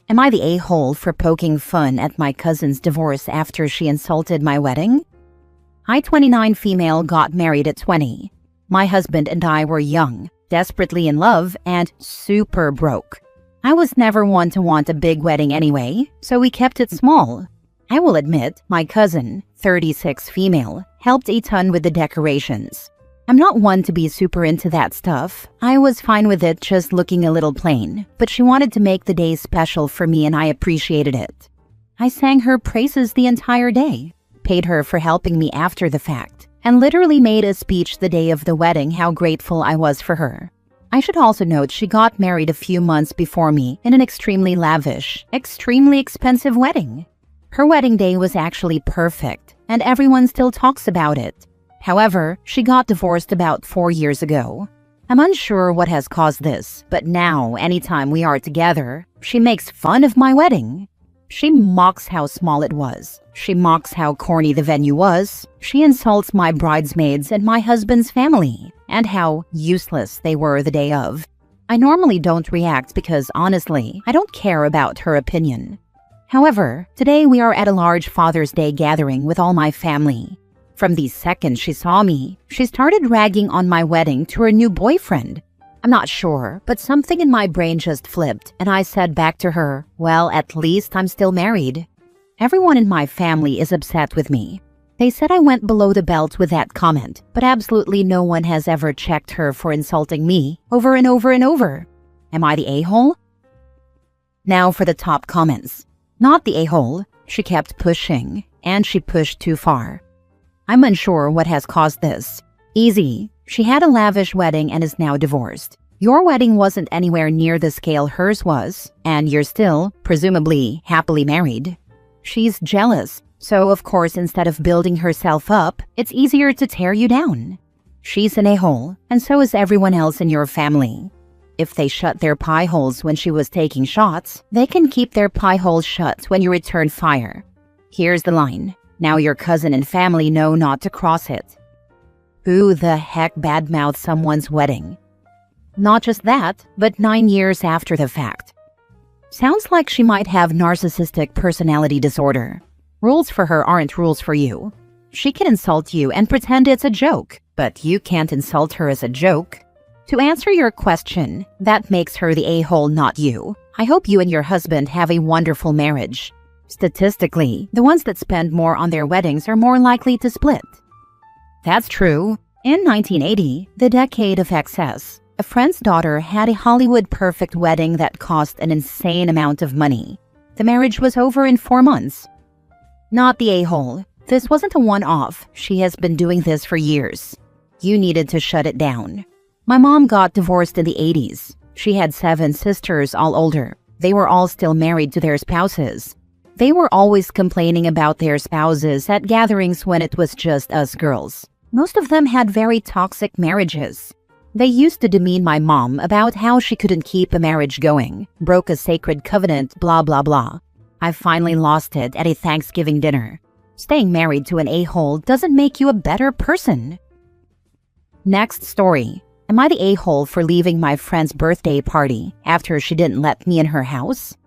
Am I the a-hole for poking fun at my cousin's divorce after she insulted my wedding? I, 29 female, got married at 20. My husband and I were young, desperately in love, and super broke. I was never one to want a big wedding anyway, so we kept it small. I will admit, my cousin, 36 female, helped a ton with the decorations. I'm not one to be super into that stuff. I was fine with it just looking a little plain, but she wanted to make the day special for me and I appreciated it. I sang her praises the entire day, paid her for helping me after the fact, and literally made a speech the day of the wedding how grateful I was for her. I should also note she got married a few months before me in an extremely lavish, extremely expensive wedding. Her wedding day was actually perfect, and everyone still talks about it. However, she got divorced about 4 years ago. I'm unsure what has caused this, but now, anytime we are together, she makes fun of my wedding. She mocks how small it was. She mocks how corny the venue was. She insults my bridesmaids and my husband's family, and how useless they were the day of. I normally don't react because, honestly, I don't care about her opinion. However, today we are at a large Father's Day gathering with all my family. From the second she saw me, she started ragging on my wedding to her new boyfriend. I'm not sure, but something in my brain just flipped, and I said back to her, well, at least I'm still married. Everyone in my family is upset with me. They said I went below the belt with that comment, but absolutely no one has ever checked her for insulting me over and over and over. Am I the a-hole? Now for the top comments. Not the a-hole. She kept pushing, and she pushed too far. I'm unsure what has caused this. Easy. She had a lavish wedding and is now divorced. Your wedding wasn't anywhere near the scale hers was, and you're still, presumably, happily married. She's jealous, so of course instead of building herself up, it's easier to tear you down. She's an a-hole, and so is everyone else in your family. If they shut their pie holes when she was taking shots, they can keep their pie holes shut when you return fire. Here's the line. Now your cousin and family know not to cross it. Who the heck badmouthed someone's wedding? Not just that, but 9 years after the fact. Sounds like she might have narcissistic personality disorder. Rules for her aren't rules for you. She can insult you and pretend it's a joke, but you can't insult her as a joke. To answer your question, that makes her the a-hole, not you. I hope you and your husband have a wonderful marriage. Statistically, the ones that spend more on their weddings are more likely to split. That's true. In 1980, the decade of excess, a friend's daughter had a Hollywood-perfect wedding that cost an insane amount of money. The marriage was over in 4 months. Not the a-hole. This wasn't a one-off. She has been doing this for years. You needed to shut it down. My mom got divorced in the 80s. She had 7 sisters, all older. They were all still married to their spouses. They were always complaining about their spouses at gatherings when it was just us girls. Most of them had very toxic marriages. They used to demean my mom about how she couldn't keep a marriage going, broke a sacred covenant, blah blah blah. I finally lost it at a Thanksgiving dinner. Staying married to an a-hole doesn't make you a better person. Next story. Am I the a-hole for leaving my friend's birthday party after she didn't let me in her house?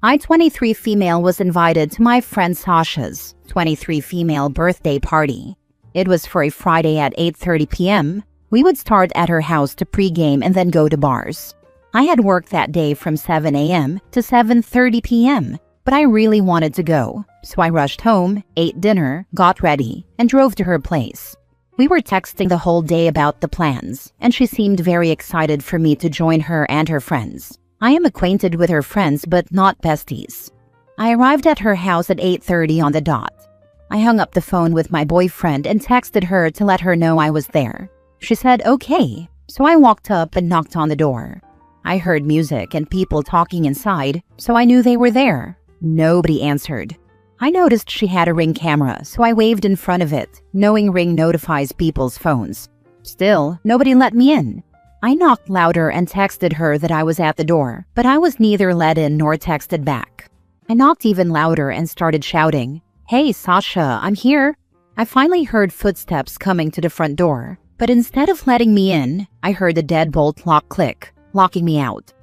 I, 23 female, was invited to my friend Sasha's 23 female birthday party. It was for a Friday at 8:30 p.m. We would start at her house to pregame and then go to bars. I had worked that day from 7 a.m. to 7:30 p.m., but I really wanted to go, so I rushed home, ate dinner, got ready, and drove to her place. We were texting the whole day about the plans, and she seemed very excited for me to join her and her friends. I am acquainted with her friends, but not besties. I arrived at her house at 8:30 on the dot. I hung up the phone with my boyfriend and texted her to let her know I was there. She said okay, so I walked up and knocked on the door. I heard music and people talking inside, so I knew they were there. Nobody answered. I noticed she had a Ring camera, so I waved in front of it, knowing Ring notifies people's phones. Still, nobody let me in. I knocked louder and texted her that I was at the door, but I was neither let in nor texted back. I knocked even louder and started shouting, "Hey, Sasha, I'm here." I finally heard footsteps coming to the front door, but instead of letting me in, I heard the deadbolt lock click, locking me out.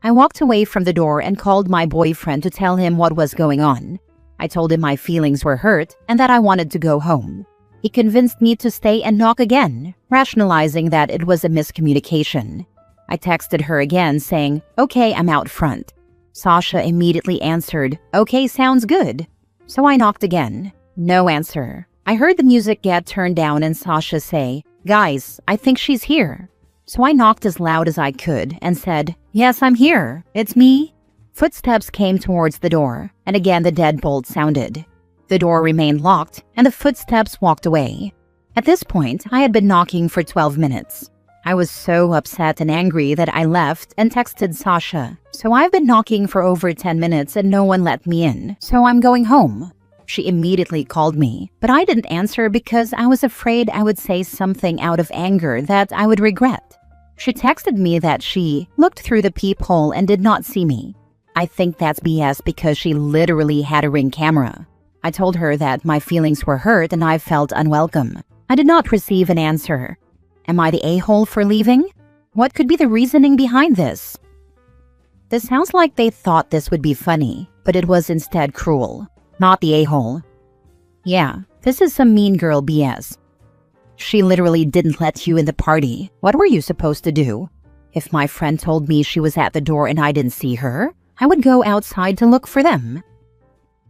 I walked away from the door and called my boyfriend to tell him what was going on. I told him my feelings were hurt and that I wanted to go home. He convinced me to stay and knock again, rationalizing that it was a miscommunication. I texted her again saying, "Okay, I'm out front." Sasha immediately answered, "Okay, sounds good." So I knocked again. No answer. I heard the music get turned down and Sasha say, "Guys, I think she's here." So I knocked as loud as I could and said, "Yes, I'm here. It's me." Footsteps came towards the door, and again the deadbolt sounded. The door remained locked, and the footsteps walked away. At this point, I had been knocking for 12 minutes. I was so upset and angry that I left and texted Sasha, "So I've been knocking for over 10 minutes and no one let me in, so I'm going home." She immediately called me, but I didn't answer because I was afraid I would say something out of anger that I would regret. She texted me that she looked through the peephole and did not see me. I think that's BS because she literally had a Ring camera. I told her that my feelings were hurt and I felt unwelcome. I did not receive an answer. Am I the a-hole for leaving? What could be the reasoning behind this? This sounds like they thought this would be funny, but it was instead cruel. Not the a-hole. Yeah, this is some mean girl BS. She literally didn't let you in the party. What were you supposed to do? If my friend told me she was at the door and I didn't see her, I would go outside to look for them.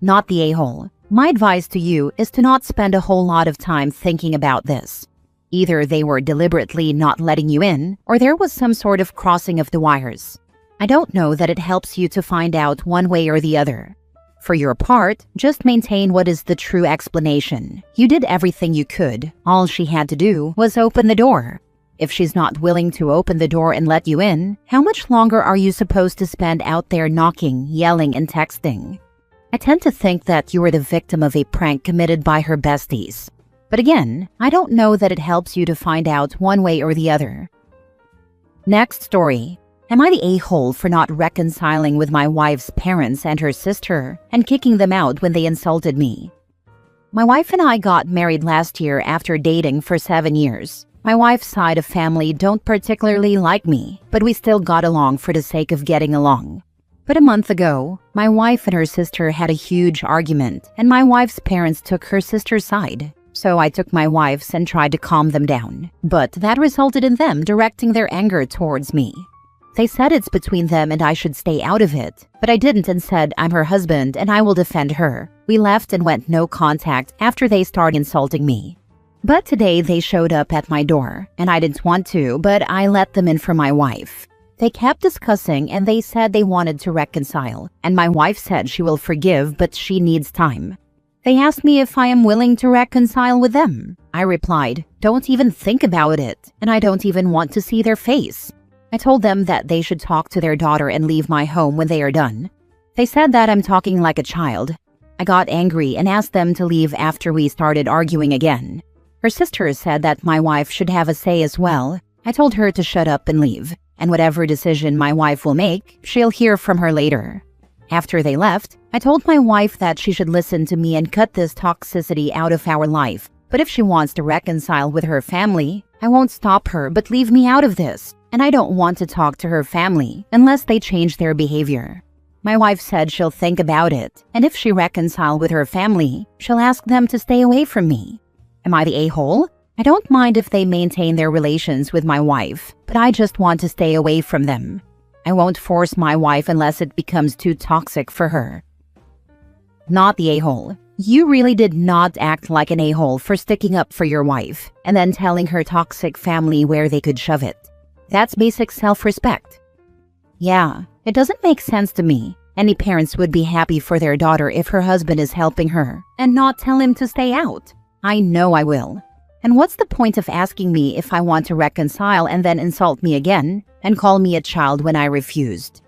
Not the a-hole. My advice to you is to not spend a whole lot of time thinking about this. Either they were deliberately not letting you in, or there was some sort of crossing of the wires. I don't know that it helps you to find out one way or the other. For your part, just maintain what is the true explanation. You did everything you could. All she had to do was open the door. If she's not willing to open the door and let you in, how much longer are you supposed to spend out there knocking, yelling, and texting? I tend to think that you were the victim of a prank committed by her besties. But again, I don't know that it helps you to find out one way or the other. Next story. Am I the a-hole for not reconciling with my wife's parents and her sister and kicking them out when they insulted me? My wife and I got married last year after dating for 7 years. My wife's side of family don't particularly like me, but we still got along for the sake of getting along. But a month ago, my wife and her sister had a huge argument, and my wife's parents took her sister's side. So I took my wife's and tried to calm them down. But that resulted in them directing their anger towards me. They said it's between them and I should stay out of it, but I didn't and said I'm her husband and I will defend her. We left and went no contact after they started insulting me. But today they showed up at my door, and I didn't want to, but I let them in for my wife. They kept discussing and they said they wanted to reconcile, and my wife said she will forgive but she needs time. They asked me if I am willing to reconcile with them. I replied, "Don't even think about it, and I don't even want to see their face." I told them that they should talk to their daughter and leave my home when they are done. They said that I'm talking like a child. I got angry and asked them to leave after we started arguing again. Her sister said that my wife should have a say as well. I told her to shut up and leave, and whatever decision my wife will make, she'll hear from her later. After they left, I told my wife that she should listen to me and cut this toxicity out of our life. But if she wants to reconcile with her family, I won't stop her but leave me out of this. And I don't want to talk to her family unless they change their behavior. My wife said she'll think about it, and if she reconciles with her family, she'll ask them to stay away from me. Am I the a-hole? I don't mind if they maintain their relations with my wife, but I just want to stay away from them. I won't force my wife unless it becomes too toxic for her. Not the a-hole. You really did not act like an a-hole for sticking up for your wife and then telling her toxic family where they could shove it. That's basic self-respect. Yeah, it doesn't make sense to me. Any parents would be happy for their daughter if her husband is helping her and not tell him to stay out. I know I will. And what's the point of asking me if I want to reconcile and then insult me again and call me a child when I refused?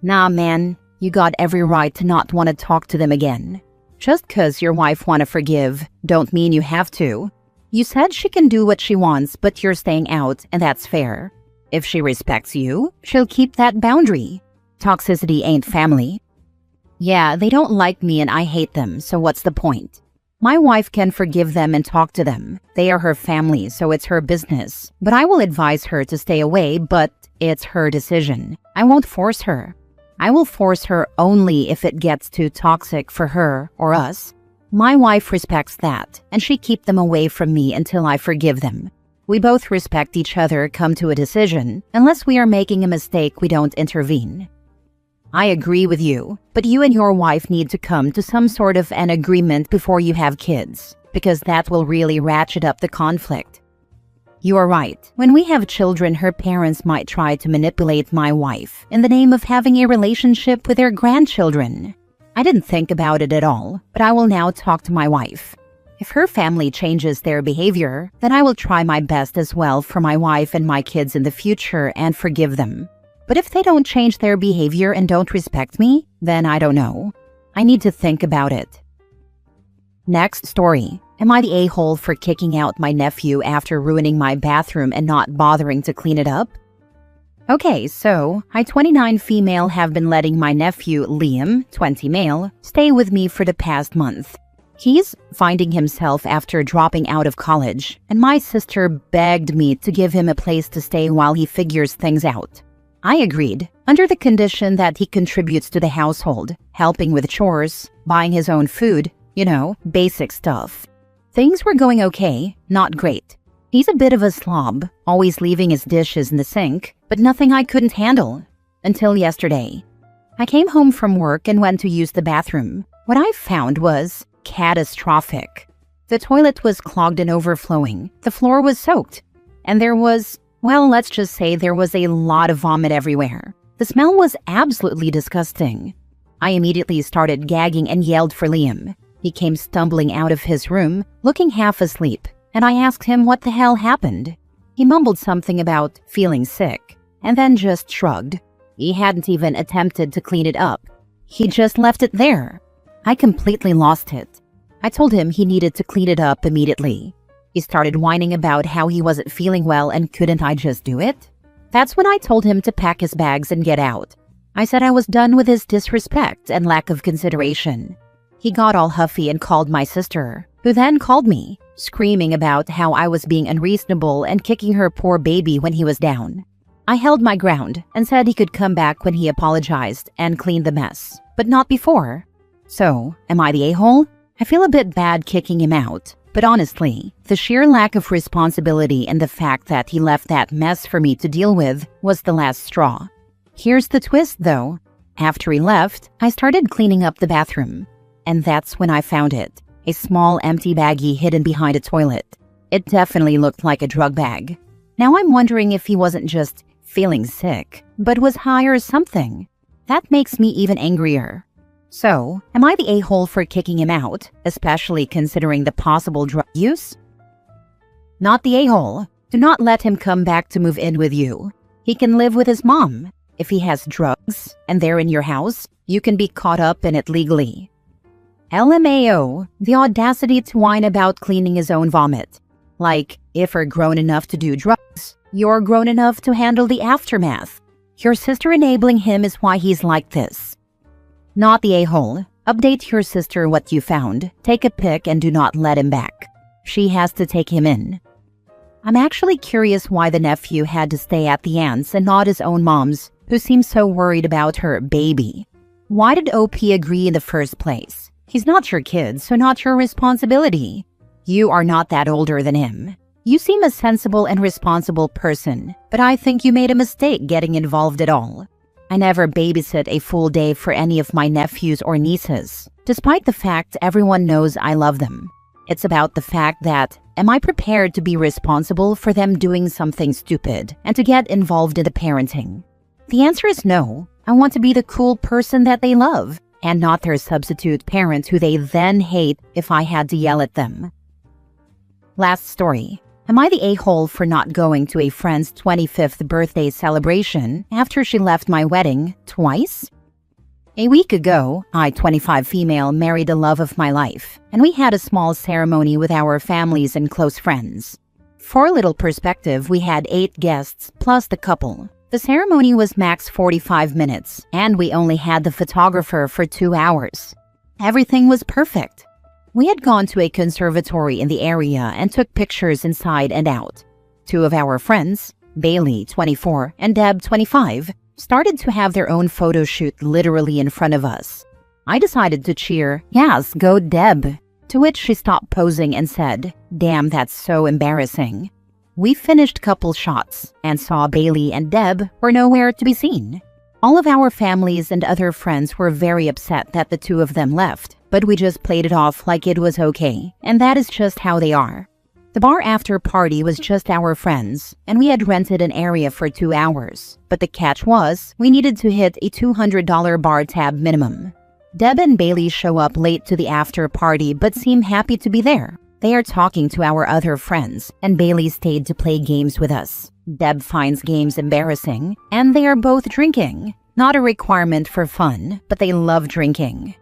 Nah, man, you got every right to not want to talk to them again. Just 'cause your wife want to forgive, don't mean you have to. You said she can do what she wants, but you're staying out, and that's fair. If she respects you, she'll keep that boundary. Toxicity ain't family. Yeah, they don't like me and I hate them, so what's the point? My wife can forgive them and talk to them. They are her family, so it's her business. But I will advise her to stay away, but it's her decision. I won't force her. I will force her only if it gets too toxic for her or us. My wife respects that, and she keep them away from me until I forgive them. We both respect each other, come to a decision. Unless we are making a mistake, we don't intervene. I agree with you, but you and your wife need to come to some sort of an agreement before you have kids, because that will really ratchet up the conflict. You are right. When we have children, her parents might try to manipulate my wife in the name of having a relationship with their grandchildren. I didn't think about it at all, but I will now talk to my wife. If her family changes their behavior, then I will try my best as well for my wife and my kids in the future and forgive them. But if they don't change their behavior and don't respect me, then I don't know. I need to think about it. Next story. Am I the a-hole for kicking out my nephew after ruining my bathroom and not bothering to clean it up? Okay, so I, 29 female, have been letting my nephew, Liam, 20 male, stay with me for the past month. He's finding himself after dropping out of college, and my sister begged me to give him a place to stay while he figures things out. I agreed, under the condition that he contributes to the household, helping with chores, buying his own food, basic stuff. Things were going okay, not great. He's a bit of a slob, always leaving his dishes in the sink, but nothing I couldn't handle. Until yesterday. I came home from work and went to use the bathroom. What I found was catastrophic. The toilet was clogged and overflowing. The floor was soaked. And there was, let's just say there was a lot of vomit everywhere. The smell was absolutely disgusting. I immediately started gagging and yelled for Liam. He came stumbling out of his room, looking half asleep, and I asked him what the hell happened. He mumbled something about feeling sick, and then just shrugged. He hadn't even attempted to clean it up. He just left it there. I completely lost it. I told him he needed to clean it up immediately. He started whining about how he wasn't feeling well and couldn't I just do it? That's when I told him to pack his bags and get out. I said I was done with his disrespect and lack of consideration. He got all huffy and called my sister, who then called me, screaming about how I was being unreasonable and kicking her poor baby when he was down. I held my ground and said he could come back when he apologized and cleaned the mess, but not before. So, am I the a-hole? I feel a bit bad kicking him out, but honestly, the sheer lack of responsibility and the fact that he left that mess for me to deal with was the last straw. Here's the twist though. After he left, I started cleaning up the bathroom. And that's when I found it, a small empty baggie hidden behind a toilet. It definitely looked like a drug bag. Now I'm wondering if he wasn't just feeling sick, but was high or something. That makes me even angrier. So, am I the a-hole for kicking him out, especially considering the possible drug use? Not the a-hole. Do not let him come back to move in with you. He can live with his mom. If he has drugs and they're in your house, you can be caught up in it legally. LMAO, the audacity to whine about cleaning his own vomit. Like, if you're grown enough to do drugs, you're grown enough to handle the aftermath. Your sister enabling him is why he's like this. Not the a-hole. Update your sister what you found, take a pic and do not let him back. She has to take him in. I'm actually curious why the nephew had to stay at the aunt's and not his own mom's, who seems so worried about her baby. Why did OP agree in the first place? He's not your kid, so not your responsibility. You are not that older than him. You seem a sensible and responsible person, but I think you made a mistake getting involved at all. I never babysit a full day for any of my nephews or nieces, despite the fact everyone knows I love them. It's about the fact that, am I prepared to be responsible for them doing something stupid and to get involved in the parenting? The answer is no. I want to be the cool person that they love, and not their substitute parent who they then hate if I had to yell at them. Last story. Am I the a-hole for not going to a friend's 25th birthday celebration after she left my wedding twice? A week ago, I, 25 female, married the love of my life, and we had a small ceremony with our families and close friends. For a little perspective, we had 8 guests plus the couple. The ceremony was max 45 minutes, and we only had the photographer for 2 hours. Everything was perfect. We had gone to a conservatory in the area and took pictures inside and out. Two of our friends, Bailey, 24, and Deb, 25, started to have their own photo shoot literally in front of us. I decided to cheer, "Yes, go Deb," to which she stopped posing and said, "Damn, that's so embarrassing." We finished couple shots and saw Bailey and Deb were nowhere to be seen. All of our families and other friends were very upset that the two of them left, but we just played it off like it was okay, and that is just how they are. The bar after party was just our friends, and we had rented an area for 2 hours, but the catch was we needed to hit a $200 bar tab minimum. Deb and Bailey show up late to the after party but seem happy to be there. They are talking to our other friends, and Bailey stayed to play games with us. Deb finds games embarrassing, and they are both drinking. Not a requirement for fun, but they love drinking.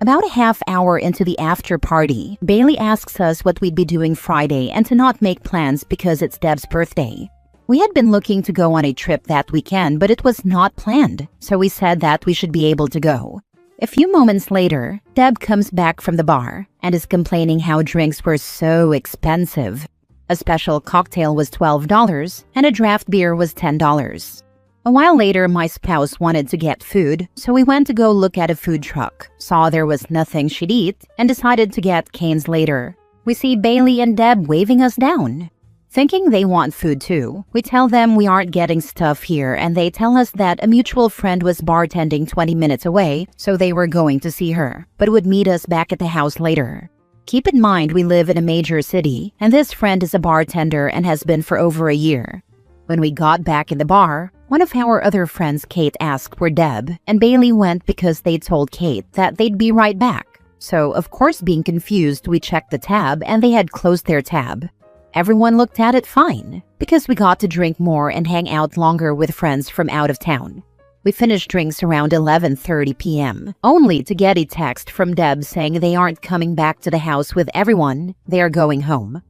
About a half hour into the after party, Bailey asks us what we'd be doing Friday and to not make plans because it's Deb's birthday. We had been looking to go on a trip that weekend, but it was not planned, so we said that we should be able to go. A few moments later, Deb comes back from the bar and is complaining how drinks were so expensive. A special cocktail was $12 and a draft beer was $10. A while later, my spouse wanted to get food, so we went to go look at a food truck, saw there was nothing she'd eat, and decided to get Cane's later. We see Bailey and Deb waving us down. Thinking they want food too, we tell them we aren't getting stuff here, and they tell us that a mutual friend was bartending 20 minutes away, so they were going to see her, but would meet us back at the house later. Keep in mind we live in a major city, and this friend is a bartender and has been for over a year. When we got back in the bar, one of our other friends, Kate, asked where Deb, and Bailey went because they told Kate that they'd be right back. So, of course, being confused, we checked the tab and they had closed their tab. Everyone looked at it fine, because we got to drink more and hang out longer with friends from out of town. We finished drinks around 11:30 p.m., only to get a text from Deb saying they aren't coming back to the house with everyone, they are going home.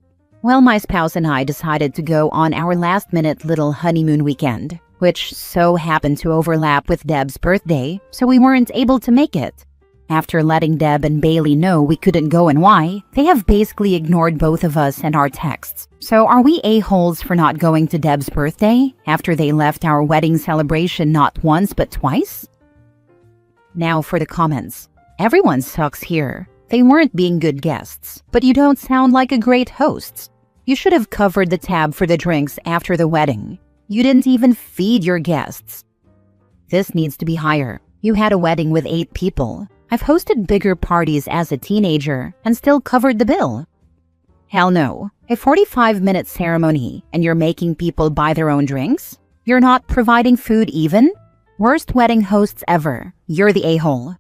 Well, my spouse and I decided to go on our last-minute little honeymoon weekend, which so happened to overlap with Deb's birthday, so we weren't able to make it. After letting Deb and Bailey know we couldn't go and why, they have basically ignored both of us and our texts. So are we a-holes for not going to Deb's birthday after they left our wedding celebration not once but twice? Now for the comments. Everyone sucks here. They weren't being good guests, but you don't sound like a great host. You should have covered the tab for the drinks after the wedding. You didn't even feed your guests. This needs to be higher. You had a wedding with 8 people. I've hosted bigger parties as a teenager and still covered the bill. Hell no. A 45-minute ceremony and you're making people buy their own drinks? You're not providing food even? Worst wedding hosts ever. You're the a-hole.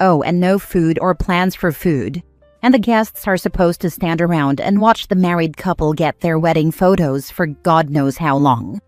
Oh, and no food or plans for food. And the guests are supposed to stand around and watch the married couple get their wedding photos for God knows how long.